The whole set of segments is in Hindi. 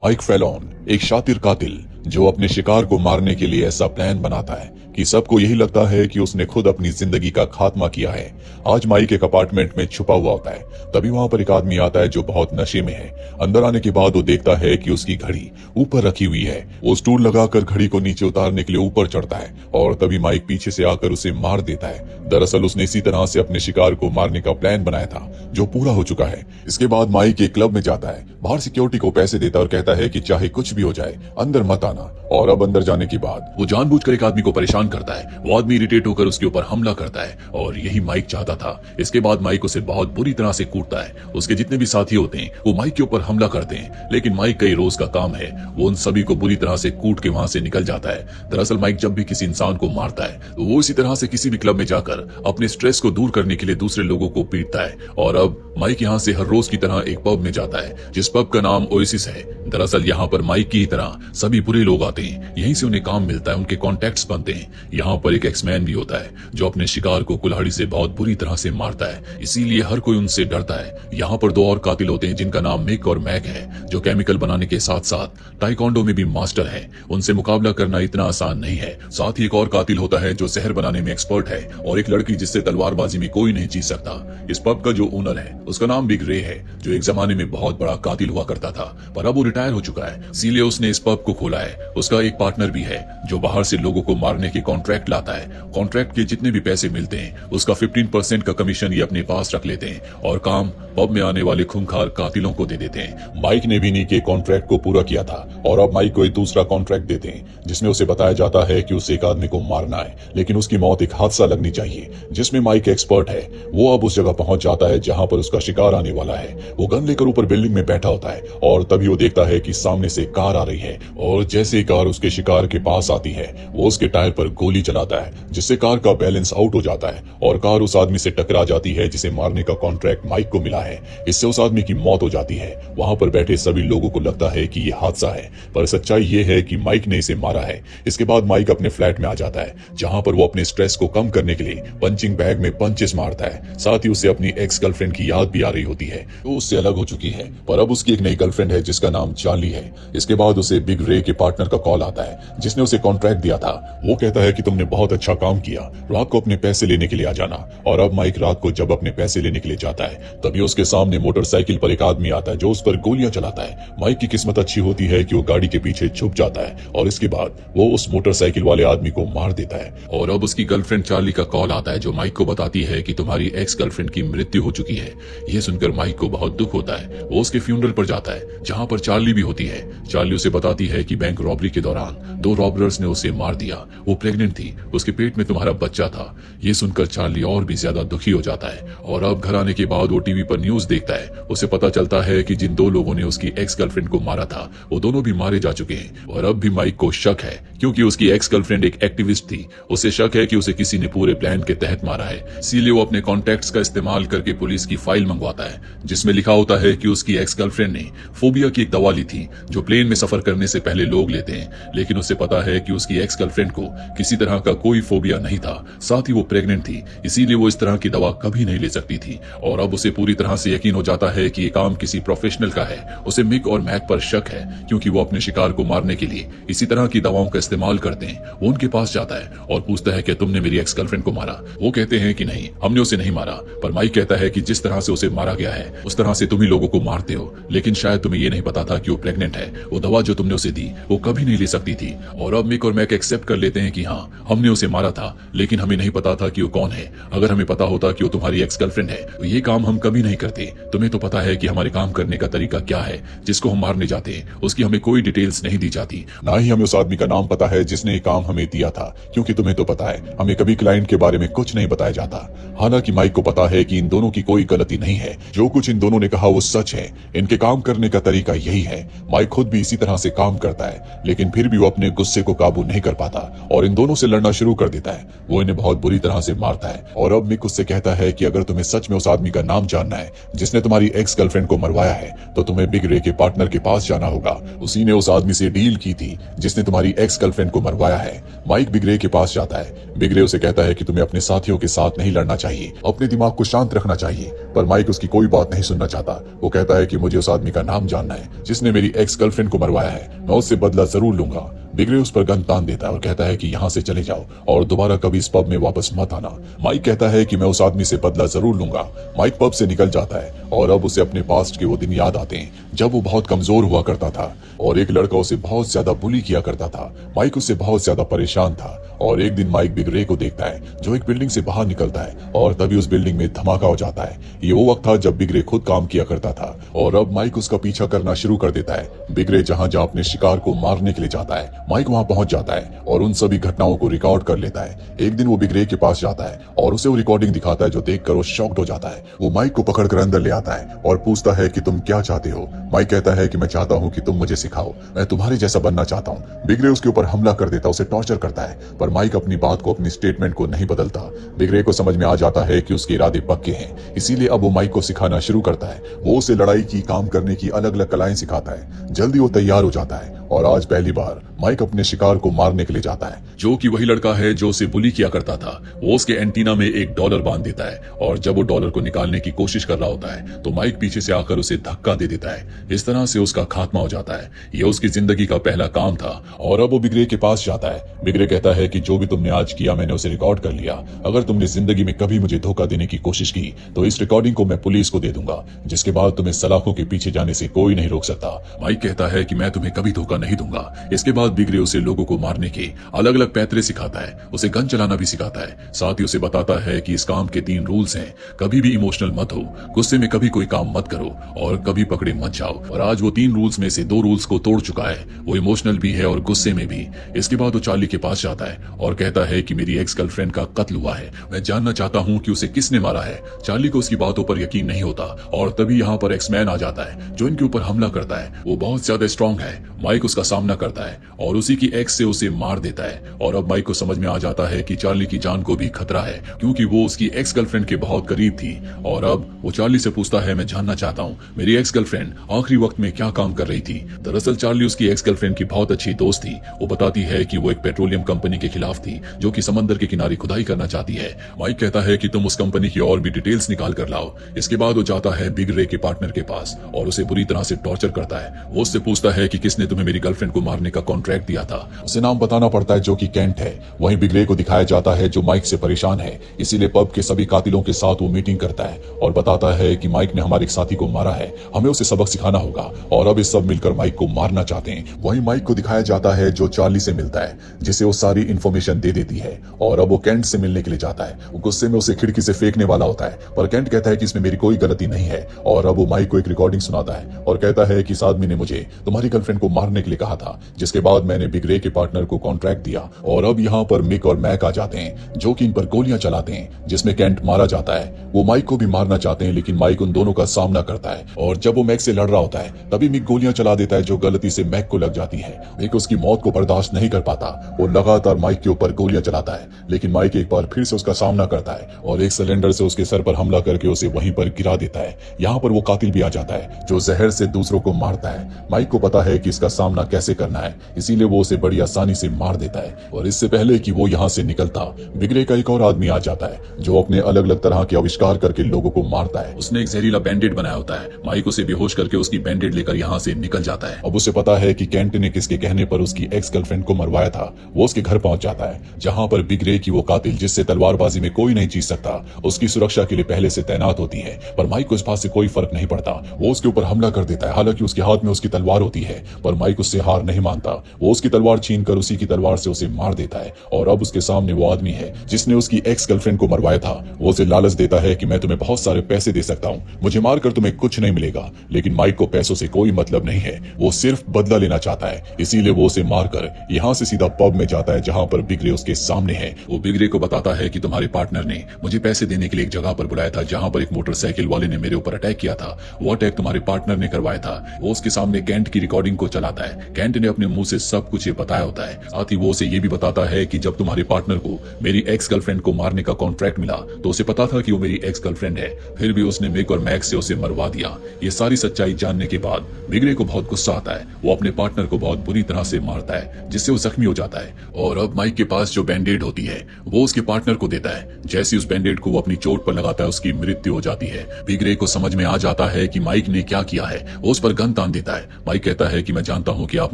माइक फेलोन एक शातिर कातिल जो अपने शिकार को मारने के लिए ऐसा प्लान बनाता है कि सबको यही लगता है कि उसने खुद अपनी जिंदगी का खात्मा किया है। आज माइक एक अपार्टमेंट में छुपा हुआ होता है। तभी वहां पर एक आदमी आता है जो बहुत नशे में है। अंदर आने के बाद वो देखता है कि उसकी घड़ी ऊपर रखी हुई है। वो स्टूल लगाकर घड़ी को नीचे उतारने के लिए ऊपर चढ़ता है और तभी माइक पीछे से आकर उसे मार देता है। दरअसल उसने इसी तरह से अपने शिकार को मारने का प्लान बनाया था जो पूरा हो चुका है। इसके बाद माइक एक क्लब में जाता है, बाहर सिक्योरिटी को पैसे देता है और कहता है कि चाहे कुछ भी हो जाए अंदर मत आना। और अब अंदर जाने के बाद वो जानबूझकर एक आदमी को परेशान करता है। वो आदमी इरिटेट होकर उसके ऊपर हमला करता है और यही माइक चाहता था। इसके बाद माइक उसे बहुत बुरी तरह से कूटता है। उसके जितने भी साथी होते हैं वो माइक के ऊपर हमला करते हैं, लेकिन माइक का ये रोज का काम है, वो उन सभी को बुरी तरह से कूट के वहां से निकल जाता है। दरअसल माइक जब भी किसी इंसान को मारता है तो वो इसी तरह से किसी भी क्लब में जाकर अपने स्ट्रेस को दूर करने के लिए दूसरे लोगों को पीटता है। और अब माइक यहाँ से हर रोज की तरह एक पब में जाता है जिस पब का नाम ओएसिस है। दरअसल यहाँ पर माइक की ही तरह सभी बुरे लोग आते हैं, यहीं से उन्हें काम मिलता है, उनके कॉन्टेक्ट्स बनते हैं। यहाँ पर एक एक्समैन भी होता है जो अपने शिकार को कुल्हाड़ी से बहुत बुरी तरह से मारता है, इसीलिए हर कोई उनसे डरता है। यहाँ पर दो और कातिल होते हैं जिनका नाम मिक और मैक है, जो केमिकल बनाने के साथ साथ टाइकोंडो में भी मास्टर है। उनसे मुकाबला करना इतना आसान नहीं है। साथ ही एक और कातिल होता है जो जहर बनाने में एक्सपर्ट है और एक लड़की जिससे तलवारबाजी में कोई नहीं जीत सकता। इस पब का जो ओनर है उसका नाम बिग रे है, जो एक जमाने में बहुत बड़ा कातिल हुआ करता था, पर अब वो रिटायर हो चुका है, इसीलिए उसने इस पब को खोला है। उसका एक पार्टनर भी है जो बाहर से लोगों को मारने के कॉन्ट्रैक्ट लाता है। कॉन्ट्रैक्ट के जितने भी पैसे मिलते हैं उसका 15% का कमीशन ये अपने पास रख लेते हैं और काम पब में आने वाले खूंखार कातिलों को दे देते हैं। माइक ने भी नी के कॉन्ट्रैक्ट को पूरा किया था और अब माइक को एक दूसरा कॉन्ट्रैक्ट देते हैं जिसमें उसे बताया जाता है कि उसे एक आदमी को मारना है, लेकिन उसकी मौत एक हादसा लगनी चाहिए, जिसमें माइक एक्सपर्ट है। वो अब उस जगह पहुंच जाता है जहां पर उसका शिकार आने वाला है। वो गन लेकर ऊपर बिल्डिंग में बैठा होता है और तभी वो देखता है कि सामने से कार आ रही है और जैसे ही कार उसके शिकार के पास आती है वो उसके टायर पर गोली चलाता है, जिससे कार का बैलेंस आउट हो जाता है और कार उस आदमी से टकरा जाती है जिसे मारने का कॉन्ट्रैक्ट माइक को मिला है। इससे उस आदमी की मौत हो जाती है। वहां पर बैठे सभी लोगों को लगता है कि ये हादसा है, पर सच्चाई ये है कि माइक ने इसे मारा है। इसके बाद माइक अपने फ्लैट में आ जाता है जहां पर वो अपने स्ट्रेस को कम करने के लिए पंचिंग बैग में पंचेस मारता है। साथ ही उसे अपनी एक्स गर्लफ्रेंड की याद भी आ रही होती है जो उससे अलग हो चुकी है, पर अब उसकी एक नई गर्लफ्रेंड है जिसका नाम चार्ली है। इसके बाद उसे बिग रे के पार्टनर का कॉल आता है जिसने उसे कॉन्ट्रैक्ट दिया था। वो कहता है कि तुमने बहुत अच्छा काम किया, रात को अपने पैसे लेने के लिए आ जाना। और अब माइक रात को जब अपने पैसे लेने के लिए जाता है तभी उसके सामने मोटरसाइकिल पर एक आदमी आता है जो उस पर गोलियां चलाता है। माइक की किस्मत अच्छी होती है कि वो गाड़ी के पीछे छुप जाता है और इसके बाद वो उस मोटरसाइकिल वाले आदमी को मार देता है। और अब उसकी गर्लफ्रेंड चार्ली का कॉल आता है जो माइक को बताती है कि तुम्हारी एक्स गर्लफ्रेंड की मृत्यु हो चुकी है। यह सुनकर माइक को बहुत दुख होता है। वो उसके फ्यूनरल पर जाता है जहां पर चार्ली भी होती है। चार्ली उसे बताती है कि बैंक रॉबरी के दौरान दो रॉबरर्स ने उसे मार दिया, वो प्रेग्नेंट थी, उसके पेट में तुम्हारा बच्चा था। ये सुनकर चार्ली और भी ज्यादा दुखी हो जाता है और अब घर आने के बाद वो टीवी पर न्यूज देखता है। उसे पता चलता है कि जिन दो लोगों ने उसकी एक्स गर्लफ्रेंड को मारा था वो दोनों भी मारे जा चुके हैं। और अब भी माइक को शक है क्योंकि उसकी एक्स गर्लफ्रेंड एक एक्टिविस्ट थी। उसे शक है कि उसे किसी ने पूरे प्लान के तहत मारा है, इसीलिए वो अपने कॉन्टैक्ट्स का इस्तेमाल करके पुलिस की फाइल मंगवाता है जिसमें लिखा होता है कि उसकी एक्स गर्लफ्रेंड ने फोबिया की एक दवा ली थी जो प्लेन में सफर करने से पहले लोग लेते हैं, लेकिन उसे पता है कि उसकी एक्स गर्लफ्रेंड को किसी तरह का कोई फोबिया नहीं था। साथ ही वो प्रेग्नेंट थी, इसीलिए वो इस तरह की दवा कभी नहीं ले सकती थी। और अब उसे पूरी तरह से यकीन हो जाता है कि ये काम किसी प्रोफेशनल का है। उसे मिक और मैक पर शक है क्योंकि वो अपने शिकार को मारने के लिए इसी तरह की दवाओं का इस्तेमाल करते हैं। वो उनके पास जाता है और पूछता है कि तुमने मेरी एक्स गर्लफ्रेंड को मारा। वो कहते हैं कि नहीं, हमने उसे नहीं मारा, पर माइक कहता है कि जिस तरह से उसे मारा गया है उस तरह से तुम ही लोगों को मारते हो, लेकिन शायद तुम्हें ये नहीं पता था कि वो प्रेग्नेंट है। वो दवा जो तुमने उसे दी वो कभी नहीं ले सकती थी। और अब मिक और मैक एक्सेप्ट कर लेते हैं कि हाँ, हमने उसे मारा था, लेकिन हमें नहीं पता था कि वो कौन है। अगर हमें पता होता कि वो तुम्हारी एक्स गर्लफ्रेंड है तो ये काम हम कभी नहीं करते। तुम्हें तो पता है कि हमारे काम करने का तरीका क्या है। जिसको हम मारने जाते हैं उसकी हमें कोई डिटेल्स नहीं दी जाती, ना ही हमें उस आदमी का नाम पता है जिसने ये काम हमें दिया था, क्योंकि तुम्हें तो पता है हमें कभी क्लाइंट के बारे में कुछ नहीं बताया जाता। हालांकि माइक को पता है कि इन दोनों की कोई गलती नहीं है, जो कुछ इन दोनों ने कहा वो सच है। इनके काम करने का तरीका यही है। माइक खुद भी इसी तरह से काम करता है, लेकिन फिर भी वो अपने गुस्से को काबू नहीं कर पाता और इन दोनों से लड़ना शुरू कर देता है। वो इन्हें बहुत बुरी तरह से मारता है और अब मिक उससे कहता है कि अगर तुम्हें सच में उस आदमी का नाम जानना है जिसने तुम्हारी एक्स गर्लफ्रेंड को मरवाया है तो तुम्हें बिग रे के पार्टनर के पास जाना होगा। उसी ने उस आदमी से डील की थी जिसने तुम्हारी एक्स गर्लफ्रेंड को मरवाया है। माइक बिग रे के पास जाता है। बिग रे उसे कहता है कि तुम्हें अपने साथियों के साथ नहीं लड़ना चाहिए, अपने दिमाग को शांत रखना चाहिए, पर माइक उसकी कोई बात नहीं सुनना चाहता। वो कहता है कि मुझे उस आदमी का नाम जानना है जिसने जिसने मेरी एक्स गर्लफ्रेंड को मरवाया है, मैं उससे बदला जरूर लूंगा। बिग्रे उस पर गन तान देता है और कहता है कि यहाँ से चले जाओ और दोबारा कभी इस पब में वापस मत आना। माइक कहता है कि मैं उस आदमी से बदला जरूर लूंगा। माइक पब से निकल जाता है और अब उसे अपने पास्ट के वो दिन याद आते हैं जब वो बहुत कमजोर हुआ करता था और एक लड़का उसे बहुत ज्यादा बुली किया करता था। माइक उससे बहुत ज्यादा परेशान था और एक दिन माइक बिग्रे को देखता है जो एक बिल्डिंग से बाहर निकलता है और तभी उस बिल्डिंग में धमाका हो जाता है। ये वो वक्त था जब बिग्रे खुद काम किया करता था और अब माइक उसका पीछा करना शुरू कर देता है। बिग्रे जहाँ जहाँ अपने शिकार को मारने के लिए जाता है, माइक वहाँ पहुंच जाता है और उन सभी घटनाओं को रिकॉर्ड कर लेता है। एक दिन वो बिग्रे के पास जाता है और उसे वो रिकॉर्डिंग दिखाता है जो देखकर वो शॉक्ड हो जाता है। वो माइक को पकड़कर अंदर ले आता है और पूछता है कि तुम क्या चाहते हो। माइक कहता है कि मैं चाहता हूँ कि तुम मुझे सिखाओ, मैं तुम्हारे जैसा बनना चाहता हूँ। बिग्रे उसके ऊपर हमला कर देता, उसे टॉर्चर करता है, पर माइक अपनी बात को, अपनी स्टेटमेंट को नहीं बदलता। बिग्रे को समझ में आ जाता है कि उसके इरादे पक्के हैं, इसीलिए अब वो माइक को सिखाना शुरू करता है। वो उसे लड़ाई की, काम करने की अलग अलग कलाएं सिखाता है। जल्दी वो तैयार हो जाता है और आज पहली बार माइक अपने शिकार को मारने के लिए जाता है, जो कि वही लड़का है जो उसे बुली किया करता था। वो उसके एंटीना में एक डॉलर बांध देता है और जब वो डॉलर को निकालने की कोशिश कर रहा होता है तो माइक पीछे से आकर उसे धक्का दे देता है। इस तरह से उसका खात्मा हो जाता है। ये उसकी जिंदगी का पहला काम था और अब वो बिग्रे के पास जाता है। बिग्रे कहता है कि जो भी तुमने आज किया मैंने उसे रिकॉर्ड कर लिया। अगर तुमने जिंदगी में कभी मुझे धोखा देने की कोशिश की तो इस रिकॉर्डिंग को मैं पुलिस को दे दूंगा, जिसके बाद तुम्हें सलाखों के पीछे जाने से कोई नहीं रोक सकता। माइक कहता है कि मैं तुम्हें कभी धोखा नहीं दूंगा। इसके बाद बिग्रे उसे लोगों को मारने के अलग अलग पैतरे सिखाता है, उसे गन चलाना भी सिखाता है। साथ ही उसे बताता है कि इस काम के 3 रूल्स हैं। कभी भी इमोशनल मत हो, गुस्से में कभी कोई काम मत करो और कभी पकड़े मत जाओ। और आज वो 3 रूल्स में से 2 रूल्स को तोड़ चुका है। वो इमोशनल भी है और गुस्से में भी। इसके बाद वो चार्ली के पास जाता है और कहता है कि मेरी एक्स गर्लफ्रेंड का कत्ल हुआ है, मैं जानना चाहता हूँ कि उसे किसने मारा है। चार्ली को उसकी बातों पर यकीन नहीं होता और तभी यहाँ पर एक्समैन आ जाता है जो इनके ऊपर हमला करता है। वो बहुत ज्यादा स्ट्रांग है। माइक उसका सामना करता है और उसी की एक्स से उसे मार देता है। और अब माइक को समझ में आ जाता है कि चार्ली की जान को भी खतरा है, क्योंकि वो उसकी एक्स गर्लफ्रेंड के बहुत करीब थी। और अब वो चार्ली से पूछता है, मैं जानना चाहता हूँ मेरी एक्स गर्लफ्रेंड आखिरी वक्त में क्या काम कर रही थी। दरअसल चार्ली उसकी एक्स गर्लफ्रेंड की बहुत अच्छी दोस्त थी। वो बताती है कि वो एक पेट्रोलियम कंपनी के खिलाफ थी जो कि समंदर के किनारे खुदाई करना चाहती है। माइक कहता है कि तुम उस कंपनी की और भी डिटेल्स निकाल कर लाओ। इसके बाद वो जाता है बिग रे के पार्टनर के पास और उसे बुरी तरह से टॉर्चर करता है। वो उससे पूछता है कि किसने तुम्हें मेरी गर्लफ्रेंड को मारने का कॉन्ट्रैक्ट दिया था। उसे नाम बताना पड़ता है जो कि केंट है। वहीं बिग रे को दिखाया जाता है जो माइक से परेशान है, इसीलिए पब के सभी कातिलों के साथ वो मीटिंग करता है और बताता है कि माइक ने हमारे एक साथी को मारा है, हमें उसे सबक सिखाना होगा और अब इस सब मिलकर माइक को मारना चाहते हैं। वहीं माइक को दिखाया जाता है जो चार्ली से मिलता है, जिसे वो सारी इन्फॉर्मेशन दे देती है और अब वो केंट से मिलने के लिए जाता है। वो गुस्से में उसे खिड़की से फेंकने वाला होता है, पर केंट कहता है कि इसमें मेरी कोई गलती नहीं है। और अब वो माइक को एक रिकॉर्डिंग सुनाता है और कहता है कि इस आदमी ने मुझे तुम्हारी गर्लफ्रेंड को मारने के लिए कहा था, जिसके बाद मैंने बिग रे के पार्टनर को कॉन्ट्रैक्ट दिया। और अब यहाँ पर मिक और मैक आ जाते हैं जो कि इन पर गोलियां चलाते हैं, जिसमें केंट मारा जाता है। वो माइक को भी मारना चाहते हैं लेकिन माइक उन दोनों का सामना करता है और जब वो मैक से लड़ रहा होता है तभी मिक गोलियां चला देता है जो गलती से मैक को लग जाती है। मिक उसकी मौत को बर्दाश्त नहीं कर पाता। वो लगातार माइक के ऊपर गोलियां चलाता है लेकिन माइक एक बार फिर से उसका सामना करता है और एक सिलेंडर से उसके सर पर हमला करके उसे वहीं पर गिरा देता है। यहाँ पर वो कातिल भी आ जाता है जो जहर से दूसरों को मारता है। माइक को पता है कि इसका सामना कैसे करना है, इसीलिए वो उसे बड़ी आसानी से मार देता है। और इससे पहले कि वो यहाँ से निकलता, बिग रे का एक और आदमी आ जाता है जो अपने अलग अलग तरह के आविष्कार करके लोगों को मारता है। उसने एक जहरीला बैंडेड बनाया होता है। माइक उसे बेहोश करके उसकी बैंडेड लेकर यहाँ से निकल जाता है। अब उसे पता है कि केंट ने किसके कहने पर उसकी एक्स गर्लफ्रेंड को मरवाया था। वो उसके घर पहुंच जाता है जहाँ पर बिग रे की वो कातिल, जिससे तलवारबाजी में कोई नहीं जीत सकता, उसकी सुरक्षा के लिए पहले से तैनात होती है। पर माइक को इस बात से कोई फर्क नहीं पड़ता। वो उसके ऊपर हमला कर देता है। हालांकि उसके हाथ में उसकी तलवार होती है पर माइक उससे हार नहीं मानता। वो उसकी तलवार छीन कर उसी की तलवार से उसे मार देता है और अब उसके सामने वो आदमी है जिसने उसकी एक्स गर्लफ्रेंड को मरवाया था। वो उसे लालच देता है कि मैं तुम्हें बहुत सारे पैसे दे सकता हूँ, मुझे मारकर तुम्हें कुछ नहीं मिलेगा। लेकिन माइक को पैसों से कोई मतलब नहीं है, वो सिर्फ बदला लेना चाहता है। इसीलिए वो उसे मारकर यहाँ से सीधा पब में जाता है जहाँ पर बिग रे उसके सामने है। वो बिग रे को बताता है कि तुम्हारे पार्टनर ने मुझे पैसे देने के लिए एक जगह पर बुलाया था जहाँ पर एक मोटरसाइकिल वाले ने मेरे ऊपर अटैक किया था। वो अटैक तुम्हारे पार्टनर ने करवाया था। वो उसके सामने केंट की रिकॉर्डिंग को चला लाता है। कैंट ने अपने मुंह से सब कुछ ये बताया होता है। साथ ही वो उसे ये भी बताता है कि जब तुम्हारे पार्टनर को मेरी एक्स गर्लफ्रेंड को मारने का कॉन्ट्रैक्ट मिला तो उसे पता था कि वो मेरी एक्स गर्लफ्रेंड है, फिर भी उसने मिक और मैक्स से उसे मरवा दिया। ये सारी सच्चाई जानने के बाद बिगरे को बहुत गुस्सा आता है। वो अपने पार्टनर को बहुत बुरी तरह से मारता है जिससे वो जख्मी हो जाता है और अब माइक के पास जो बैंडेड होती है वो उसके पार्टनर को देता है। जैसे उस बैंडेड को वो अपनी चोट पर लगाता है उसकी मृत्यु हो जाती है। बिगरे को समझ में आ जाता है कि माइक ने क्या किया है। वो उस पर गन तान देता है। माइक कहता है कि मैं जानता हूं कि आप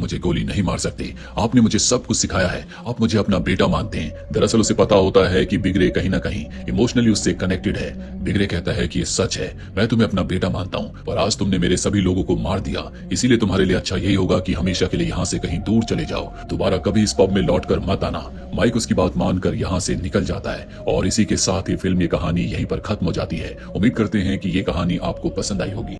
मुझे गोली नहीं मार सकते, आपने मुझे सब कुछ सिखाया है, आप मुझे अपना बेटा मानते हैं। दरअसल उसे पता होता है कि बिगरे कहीं ना कहीं इमोशनली उससे कनेक्टेड है। बिगरे कहता है कि ये सच है, मैं तुम्हें अपना बेटा मानता हूं, पर आज तुमने मेरे सभी लोगों को मार दिया, इसीलिए तुम्हारे लिए अच्छा यही होगा कि हमेशा के लिए यहाँ से कहीं दूर चले जाओ, दोबारा कभी इस पब में लौटकर मत आना। माइक उसकी बात मानकर यहाँ से निकल जाता है और इसी के साथ ही फिल्म की कहानी यहीं पर खत्म हो जाती है। उम्मीद करते हैं कि ये कहानी आपको पसंद आई होगी।